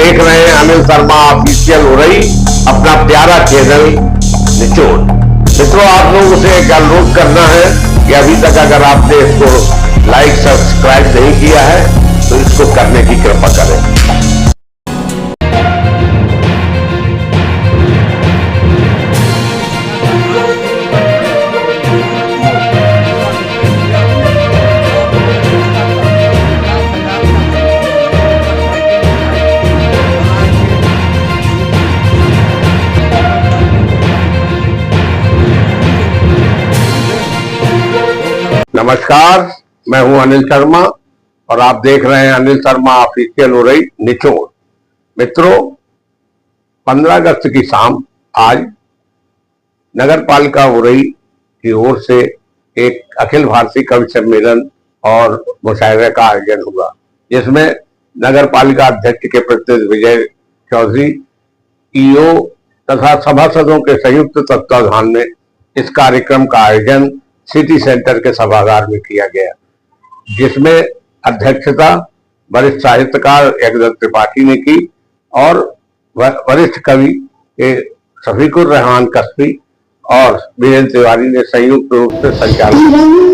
देख रहे हैं अनिल शर्मा ऑफिशियल उरई, अपना प्यारा चैनल निचोड़। मित्रों, आप लोगों से एक अनुरोध करना है कि अभी तक अगर आपने इसको लाइक सब्सक्राइब नहीं किया है तो इसको करने की कृपा करें। नमस्कार, मैं हूं अनिल शर्मा और आप देख रहे हैं अनिल शर्मा ऑफिशियल उरई निचोड़। मित्रों, 15 अगस्त की शाम आज नगर पालिका उरई की ओर से एक अखिल भारतीय कवि सम्मेलन और मुशायरे का आयोजन हुआ, जिसमें नगर पालिका अध्यक्ष के प्रतिनिधि विजय चौधरी, ईओ तथा सभासदों के संयुक्त तत्वाधान में इस कार्यक्रम का आयोजन सिटी सेंटर के सभागार में किया गया, जिसमें अध्यक्षता वरिष्ठ साहित्यकार एकदत्त त्रिपाठी ने की और वरिष्ठ कवि शफीकुर रहमान कस्बी और वीरेंद्र तिवारी ने संयुक्त रूप से संचालन।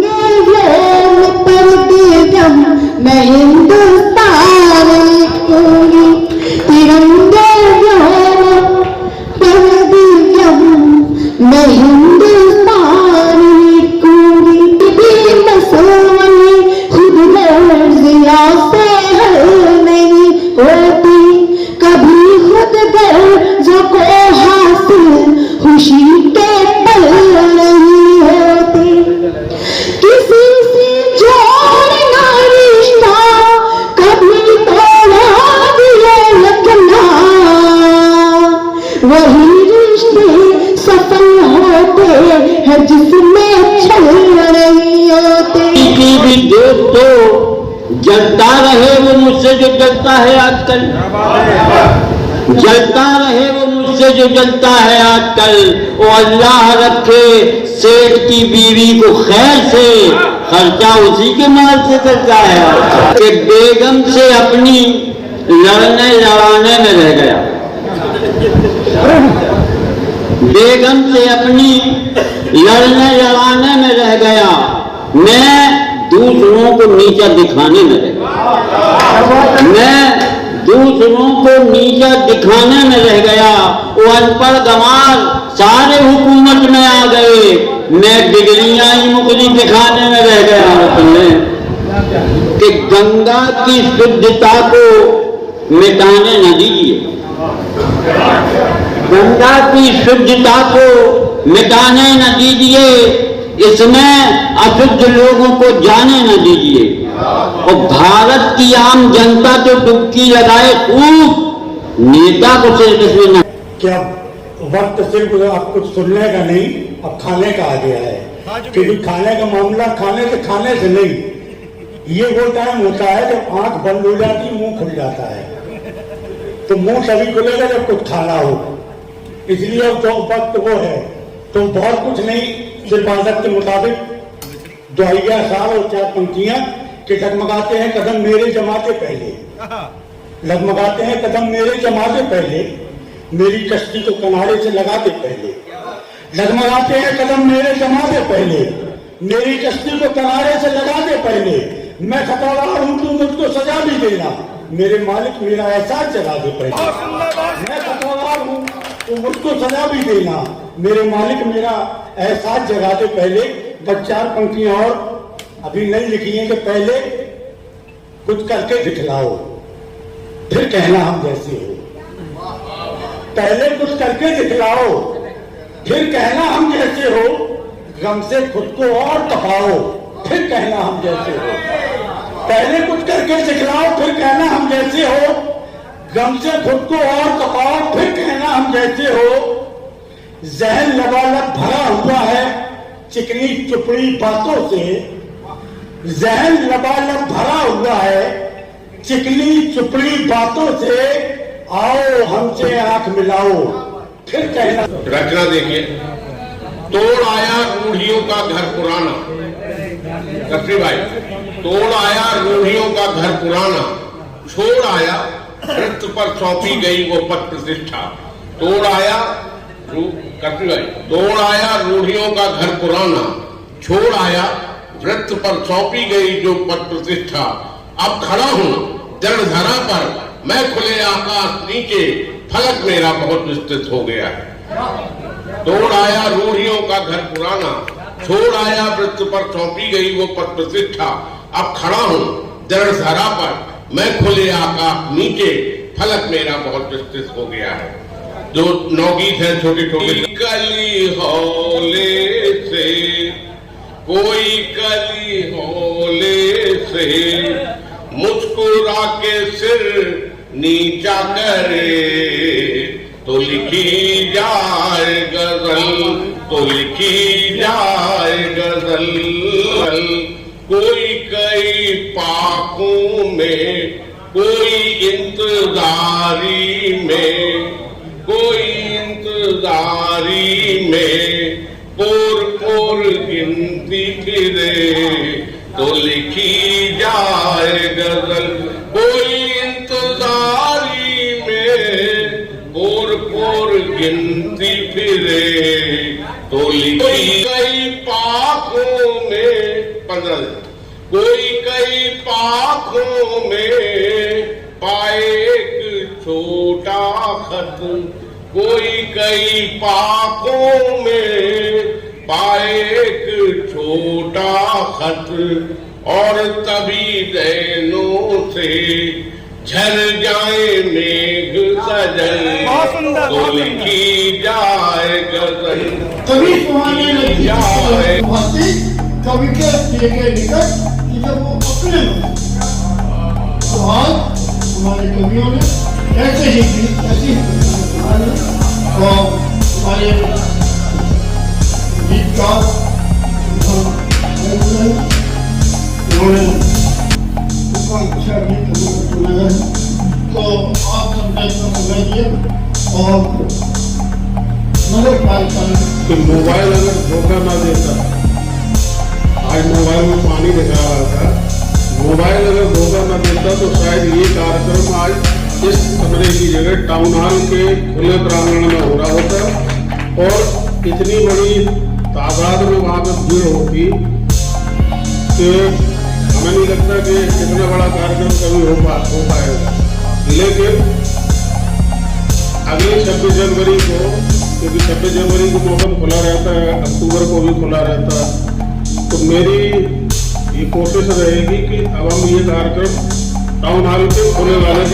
जलता रहे वो मुझसे जो जलता है आजकल, जलता रहे वो मुझसे जो जलता है आजकल। वो अल्लाह रखे सेठ की बीवी को खैर से, खर्चा उसी के माल से करता है। कि बेगम से अपनी लड़ने लड़ाने में रह गया, बेगम से अपनी लड़ने लड़ाने में रह गया। मैं दूसरों को नीचा दिखाने में रह गया, मैं दूसरों को नीचा दिखाने में रह गया। वो अनपढ़ गंवार सारे हुकूमत में आ गए, मैं डिग्रियां ही मुकरी दिखाने में रह गया। कि गंगा की शुद्धता को मिटाने न दीजिए, गंगा की शुद्धता को मिटाने न दीजिए, इसमें अशुद्ध लोगों को जाने न दीजिए। और भारत की आम जनता तो डुबकी लगाए खूब, नेता को सिर्फ इसमें न। क्या वक्त सिर्फ अब कुछ सुनने का नहीं, अब खाने का आ गया है। क्योंकि खाने का मामला खाने से नहीं, ये वो टाइम होता है जब आंख बंद हो जाती, मुंह खुल जाता है। तो मुंह तभी खुलेगा जब कुछ खाना हो, इसलिए अब जो वक्त वो है। तो बहुत कुछ नहीं, सिर्फ आदत के मुताबिक दुआया साल और 4 पंक्तियां कि डगमगाते हैं कदम मेरे जमाते पहले, डगमगाते हैं कदम मेरे जमाते पहले, मेरी कश्ती को किनारे से लगाते पहले। डगमगाते हैं कदम मेरे जमाते पहले, मेरी कश्ती को किनारे से लगाते पहले। मैं खतरनाक हूं, तू मुझको सजा भी देना, मेरे मालिक मेरा एहसास जगा दे पहले। मैं खतरनाक हूं, तू मुझको सजा भी देना, मेरे मालिक मेरा एहसास जगाते पहले। बस 4 पंक्तियां और अभी नहीं लिखी हैं कि पहले कुछ करके दिखलाओ, फिर कहना हम जैसे हो। पहले कुछ करके दिखलाओ, फिर कहना हम जैसे हो। गम से खुद को और तपाओ, फिर कहना हम जैसे हो। पहले कुछ करके दिखलाओ, फिर कहना हम जैसे हो। गम से खुद को और तपाओ, फिर कहना हम जैसे हो। जहन लबालब भरा हुआ है चिकनी चुपड़ी बातों से, जहन लबालब भरा हुआ है चिकनी चुपड़ी बातों से। आओ हमसे आंख मिलाओ, फिर कहना। रचना देखिए, तोड़ आया रूढ़ियों का घर पुराना, कस्बी भाई, तोड़ आया रूढ़ियों का घर पुराना, छोड़ आया वृत्त पर सौंपी गई वो पद प्रतिष्ठा। तोड़ आया रूढ़ियों का घर पुराना, छोड़ आया वृत्त पर सौंपी गई जो पद प्रतिष्ठा। अब खड़ा हूं दृढ़ धरा पर, मैं खुले आकाश नीचे, फलक मेरा बहुत विस्तृत हो गया है। तोड़ आया रूढ़ियों का घर पुराना, छोड़ आया वृत्त पर सौंपी गई वो पद प्रतिष्ठा। अब खड़ा हूं दृढ़ धरा पर, मैं खुले आकाश नीचे, फलक मेरा बहुत विस्तृत हो गया है। जो 9 गीत है छोटे छोटे। कली हौले से, कोई कली हौले से मुस्कुरा के सिर नीचा करे, तो लिखी जाए गजल, तो लिखी जाए गजल। कोई कई पाकों में, कोई इंतजारी में, कोई इंतजारी में पोर पोर गिनती फिरे, तो लिखी जाए गजल। कोई इंतजारी में पोर पोर गिनती फिरे, तो लिखी कई पाखों में 15 दिन। कोई कई पाखों में पाए एक छोटा खत, कोई कई पाखों में पाए एक छोटा खत, और तभी नैनों से झर जाए मेघ सजल, तो लिखी जाए गजल। कभी सुहाने लगी कवि के दिए गए निकट कि जब वो अपने में, तो आज हमारे कवियों ने ऐसे ही गीत, ऐसी और हमारे गीतकार उन्होंने अच्छा गीत सुना है। तो आप सब सुनाई दिए और नगर पालिका कि मोबाइल अगर धोखा ना देता, आज मोबाइल में पानी दिखा रहा था, मोबाइल अगर धोखा ना देता तो शायद ये कार्यक्रम आज इस कमरे की जगह टाउन हॉल के खुले प्रांगण में हो रहा होता और इतनी बड़ी तादाद में वहाँ पर भीड़ होती कि हमें नहीं लगता कि इतना बड़ा कार्यक्रम कभी हो पाएगा। लेकिन अगले 26 जनवरी को, क्योंकि 26 जनवरी को मौसम खुला रहता है, अक्टूबर को भी खुला रहता है, तो मेरी ये कोशिश रहेगी कि अब हम ये कार्यक्रम टाउन हॉल के खुले वाले